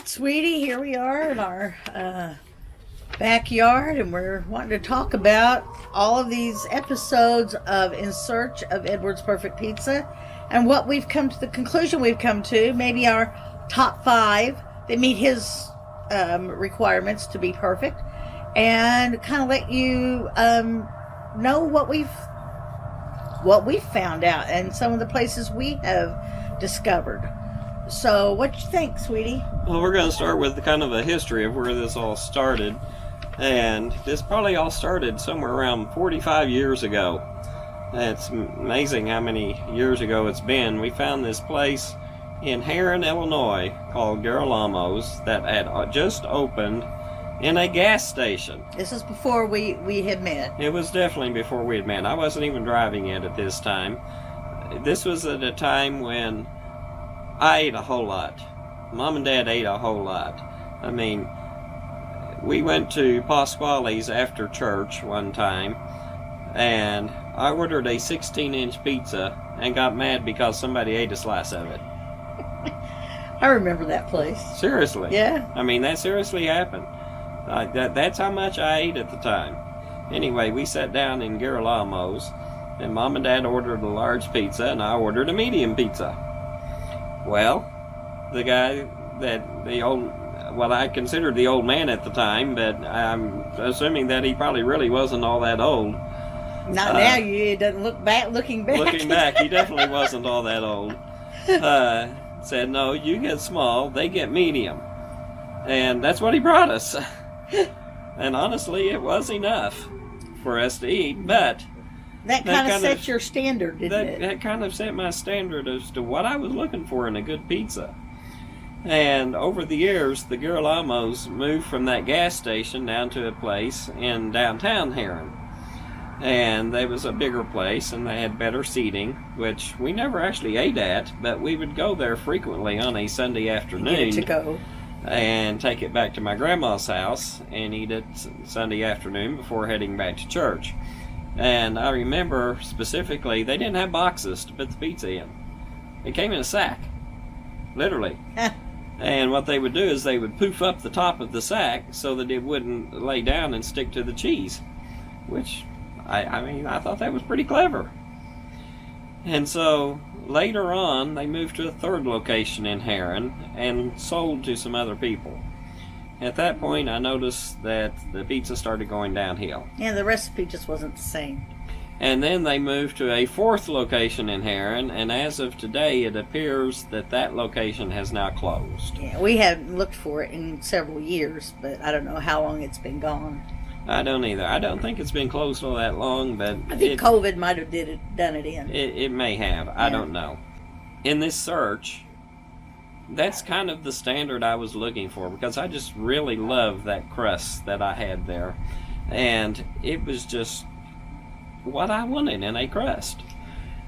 right, sweetie, here we are in our backyard, and we're wanting to talk about all of these episodes of In Search of Edward's Perfect Pizza and what we've come to, the conclusion we've come to, maybe our top 5 that meet his requirements to be perfect, and kind of let you know what we've found out and some of the places we have discovered. So, what you think, sweetie? Well, we're going to start with kind of a history of where this all started. And this probably all started somewhere around 45 years ago. It's amazing how many years ago it's been. We found this place in Herrin, Illinois called Girolamo's that had just opened in a gas station. This is before we had met. It was definitely before we had met. I wasn't even driving it at this time. This was at a time when I ate a whole lot. Mom and Dad ate a whole lot. I mean, we went to Pasquale's after church one time, and I ordered a 16-inch pizza and got mad because somebody ate a slice of it. I remember that place. Seriously. Yeah. I mean, that seriously happened. That's how much I ate at the time. Anyway, we sat down in Girolamo's, and Mom and Dad ordered a large pizza, and I ordered a medium pizza. Well, the guy I considered the old man at the time, but I'm assuming that he probably really wasn't all that old. Not now, it doesn't look back, looking back. Looking back, he definitely wasn't all that old. Said, no, you get small, they get medium. And that's what he brought us. And honestly, it was enough for us to eat, but that kind of set your standard, didn't it? That kind of set my standard as to what I was looking for in a good pizza. And over the years, the Girolamo's moved from that gas station down to a place in downtown Herrin. And there was a bigger place, and they had better seating, which we never actually ate at, but we would go there frequently on a Sunday afternoon. To go. And take it back to my grandma's house and eat it Sunday afternoon before heading back to church. And I remember specifically, they didn't have boxes to put the pizza in. It came in a sack. Literally. And what they would do is they would poof up the top of the sack so that it wouldn't lay down and stick to the cheese. Which, I thought that was pretty clever. And so, later on, they moved to a third location in Herrin and sold to some other people. At that point, I noticed that the pizza started going downhill. Yeah, the recipe just wasn't the same. And then they moved to a fourth location in Herrin, and as of today, it appears that that location has now closed. Yeah, we haven't looked for it in several years, but I don't know how long it's been gone. I don't either. I don't think it's been closed all that long, but I think COVID might have done it in. It may have. Yeah. I don't know. In this search, that's kind of the standard I was looking for, because I just really love that crust that I had there. And it was just what I wanted in a crust.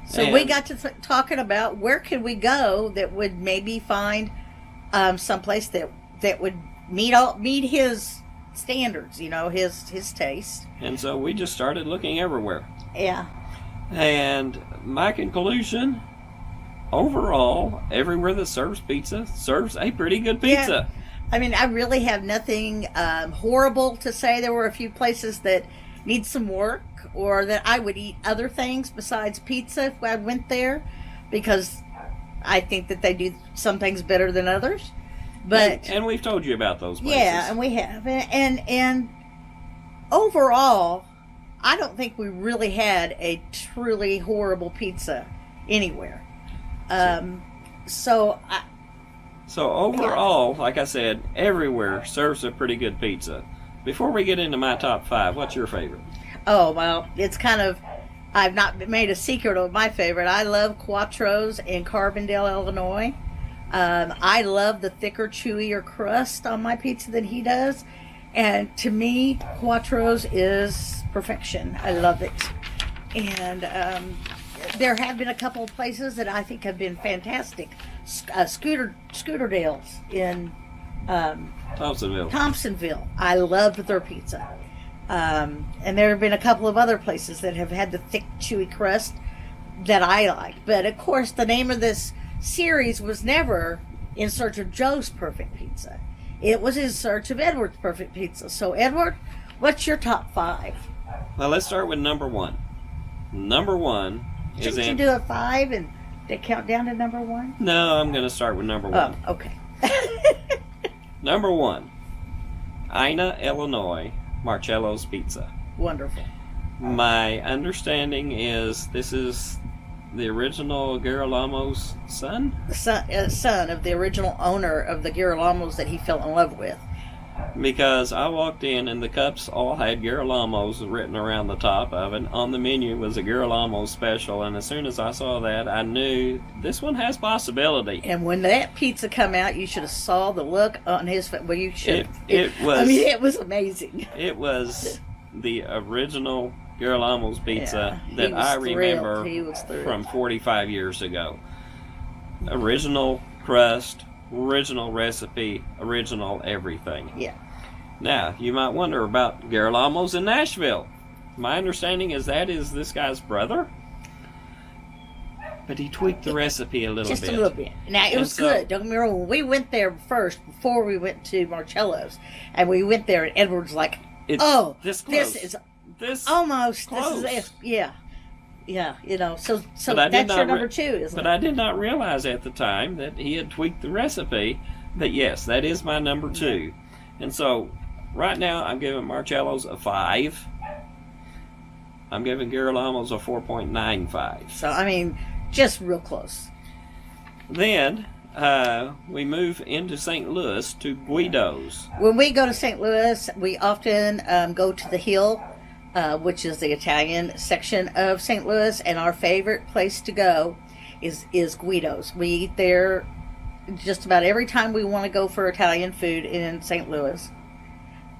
So we got to talking about where could we go that would maybe find someplace that would meet his standards, his taste. And so we just started looking everywhere. Yeah. And my conclusion, overall, everywhere that serves pizza serves a pretty good pizza. Yeah. I mean, I really have nothing horrible to say. There were a few places that need some work, or that I would eat other things besides pizza if I went there, because I think that they do some things better than others. But and we've told you about those places. Yeah, and we have. And overall, I don't think we really had a truly horrible pizza anywhere. So overall, like I said, everywhere serves a pretty good pizza. Before we get into my top 5, what's your favorite? Oh, well, it's kind of, I've not made a secret of my favorite. I love Quattro's in Carbondale, Illinois. I love the thicker, chewier crust on my pizza than he does. And to me, Quattro's is perfection. I love it. And there have been a couple of places that I think have been fantastic. Scooterdale's in Thompsonville. I love their pizza. And there have been a couple of other places that have had the thick, chewy crust that I like. But of course, the name of this series was never in search of Joe's perfect pizza. It was in search of Edward's perfect pizza. So, Edward, what's your top 5? Well, let's start with number 1. Number 1 is Shouldn't you do a 5 and they count down to number 1? No, I'm going to start with number 1. Oh, okay. Number 1, Ina, Illinois, Marcello's Pizza. Wonderful. My understanding is this is the original Girolamo's son? The son of the original owner of the Girolamos that he fell in love with. Because I walked in and the cups all had Girolamos written around the top of it. On the menu was a Girolamo special, and as soon as I saw that, I knew this one has possibility. And when that pizza come out, you should have saw the look on his face. Well, you should. It was. I mean, it was amazing. It was the original Girolamo's pizza Yeah, that he was I thrilled. remember He was thrilled. from 45 years ago. Original crust, original recipe, original everything. Yeah. Now, you might wonder about Girolamo's in Nashville. My understanding is that is this guy's brother. But he tweaked the recipe a little Just bit. a little bit. Now, it And was so- good. Don't get me wrong. When we went there first, before we went to Marcello's, and we went there, and Edward's like, It's oh, this close. this is This almost, close. this is it. Yeah. Yeah, you know, so But I did that's not your re- number 2, isn't But it? I did not realize at the time that he had tweaked the recipe. But yes, that is my number 2. And so, right now, I'm giving Marcello's a 5. I'm giving Girolamo's a 4.95. So, I mean, just real close. Then, we move into St. Louis to Guido's. When we go to St. Louis, we often go to the Hill, which is the Italian section of St. Louis, and our favorite place to go is Guido's. We eat there just about every time we want to go for Italian food in St. Louis.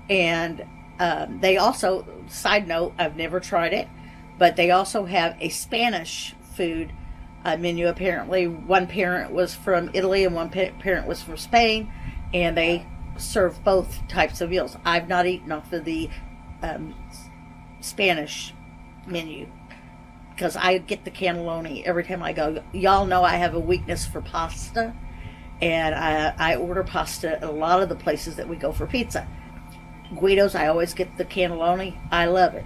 And they also, side note, I've never tried it, but they also have a Spanish food menu. Apparently, one parent was from Italy and one parent was from Spain, and they serve both types of meals. I've not eaten off of the Spanish menu because I get the cannelloni every time I go. Y'all know I have a weakness for pasta, and I order pasta at a lot of the places that we go for pizza. Guido's, I always get the cannelloni. I love it.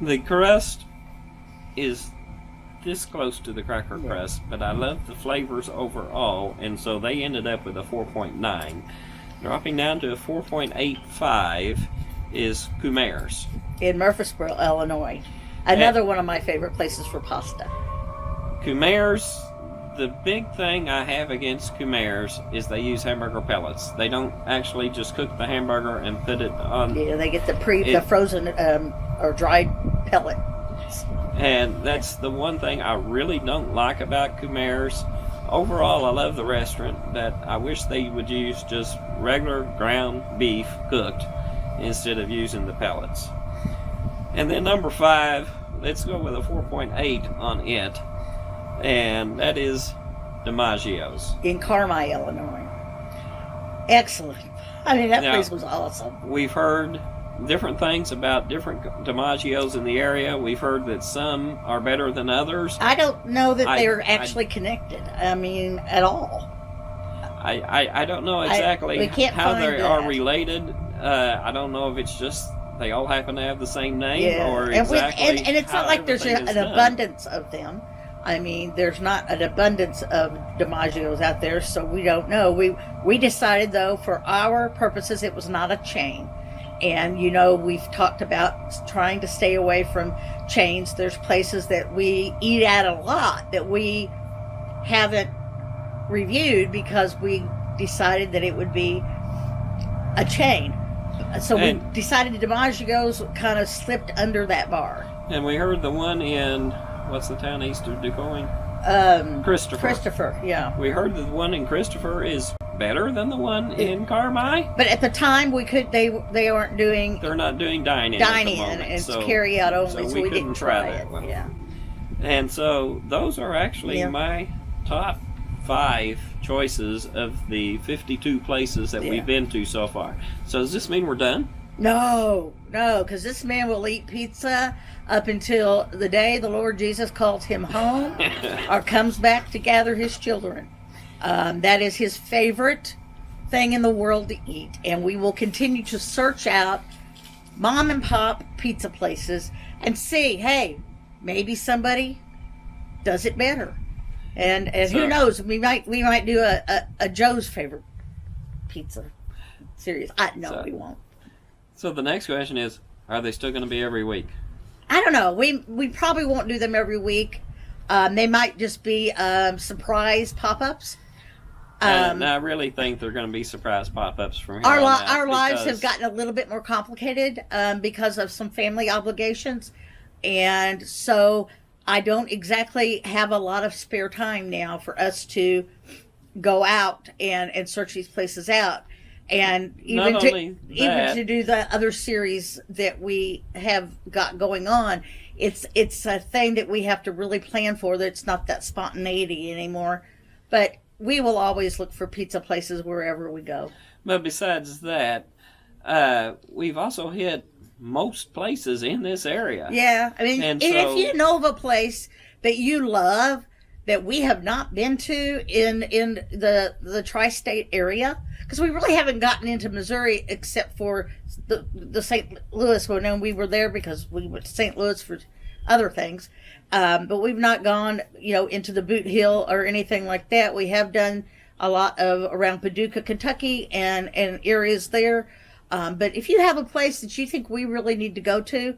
The crust is this close to the cracker crust, but I love the flavors overall, and so they ended up with a 4.9. Dropping down to a 4.85 is Coumare's. In Murfreesboro, Illinois. Another one of my favorite places for pasta. Coumare's, the big thing I have against Coumare's is they use hamburger pellets. They don't actually just cook the hamburger and put it on. Yeah, they get the frozen or dried pellet. And that's the one thing I really don't like about Coumare's. Overall, I love the restaurant, but I wish they would use just regular ground beef cooked instead of using the pellets. And then number 5, let's go with a 4.8 on it, and that is DiMaggio's. In Carmi, Illinois. Excellent. I mean, that Now, place was awesome. We've heard different things about different DiMaggio's in the area. We've heard that some are better than others. I don't know that they're I- actually connected. I mean, at all. I don't know exactly we can't how find they are that. related. I don't know if it's just they all happen to have the same name Yeah, or and, exactly and it's how not like there's everything an is done. abundance of them. I mean, there's not an abundance of DiMaggio's out there, so we don't know. We decided, though, for our purposes, it was not a chain. And, you know, we've talked about trying to stay away from chains. There's places that we eat at a lot that we haven't reviewed because we decided that it would be a chain. So we And- decided DiMaggio's kind of slipped under that bar. And we heard the one in what's the town east of DuQuoin? Christopher. Christopher, yeah. We heard the one in Christopher is better than the one in Carmi. But at the time, they weren't doing They're not doing dine-in. dine-in. at the moment, It's so, carry out only, so we couldn't didn't try it. that one. Yeah. And so those are actually Yeah. my top 5 choices of the 52 places that Yeah. we've been to so far. So does this mean we're done? No, because this man will eat pizza up until the day the Lord Jesus calls him home or comes back to gather his children. That is his favorite thing in the world to eat, and we will continue to search out mom and pop pizza places and see, hey, maybe somebody does it better. And who knows, we might do a Joe's favorite pizza series. We won't. So the next question is, are they still going to be every week? I don't know. We probably won't do them every week. They might just be surprise pop-ups. And I really think they're going to be surprise pop-ups from here on out. Our lives have gotten a little bit more complicated because of some family obligations. And so I don't exactly have a lot of spare time now for us to go out and search these places out. And even to do the other series that we have got going on, it's a thing that we have to really plan for. That's not that spontaneity anymore. But we will always look for pizza places wherever we go. But besides that, we've also hit most places in this area. Yeah, I mean, and if you know of a place that you love that we have not been to in the tri-state area, because we really haven't gotten into Missouri except for the St. Louis one, and we were there because we went to St. Louis for other things. But we've not gone, into the Boot Hill or anything like that. We have done a lot of around Paducah, Kentucky, and areas there. But if you have a place that you think we really need to go to,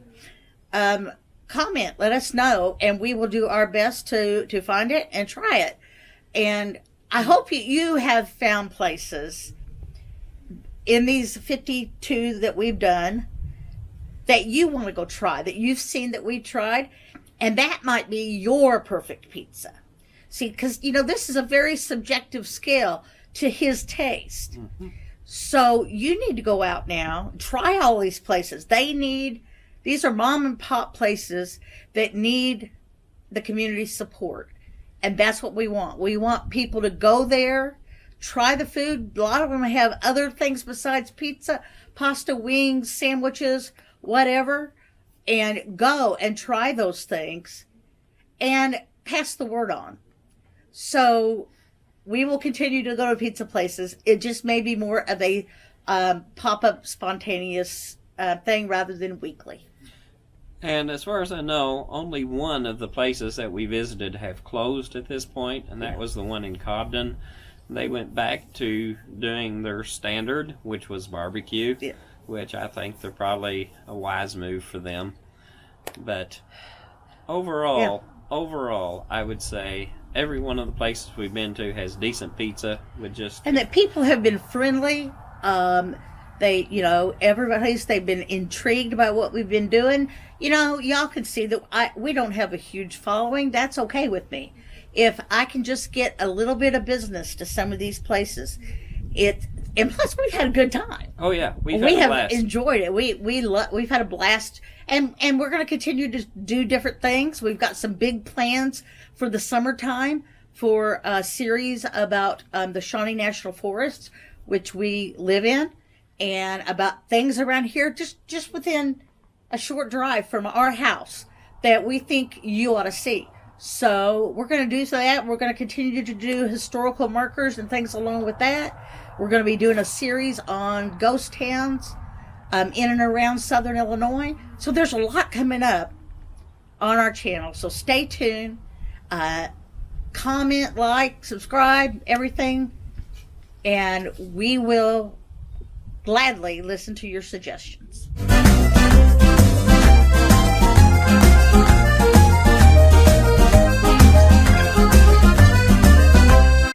comment, let us know, and we will do our best to find it and try it. And I hope you have found places in these 52 that we've done that you want to go try, that you've seen that we tried, and that might be your perfect pizza. See, because, this is a very subjective scale to his taste. Mm-hmm. So you need to go out now, try all these places. These are mom and pop places that need the community support. And that's what we want. We want people to go there, try the food. A lot of them have other things besides pizza, pasta, wings, sandwiches, whatever. And go and try those things and pass the word on. So we will continue to go to pizza places. It just may be more of a pop-up spontaneous thing rather than weekly. And as far as I know, only one of the places that we visited have closed at this point, and that was the one in Cobden. They went back to doing their standard, which was barbecue, which I think they're probably a wise move for them. But overall, I would say every one of the places we've been to has decent pizza and that people have been friendly. They've been intrigued by what we've been doing. Y'all can see that we don't have a huge following. That's okay with me. If I can just get a little bit of business to some of these places, and plus we've had a good time. Oh yeah, we have enjoyed it. We've had a blast, and we're going to continue to do different things. We've got some big plans for the summertime for a series about the Shawnee National Forest, which we live in, and about things around here just within a short drive from our house that we think you ought to see. So we're going to do that. We're going to continue to do historical markers and things along with that. We're going to be doing a series on ghost towns in and around Southern Illinois. So there's a lot coming up on our channel. So stay tuned. Comment, like, subscribe, everything. And we will gladly listen to your suggestions.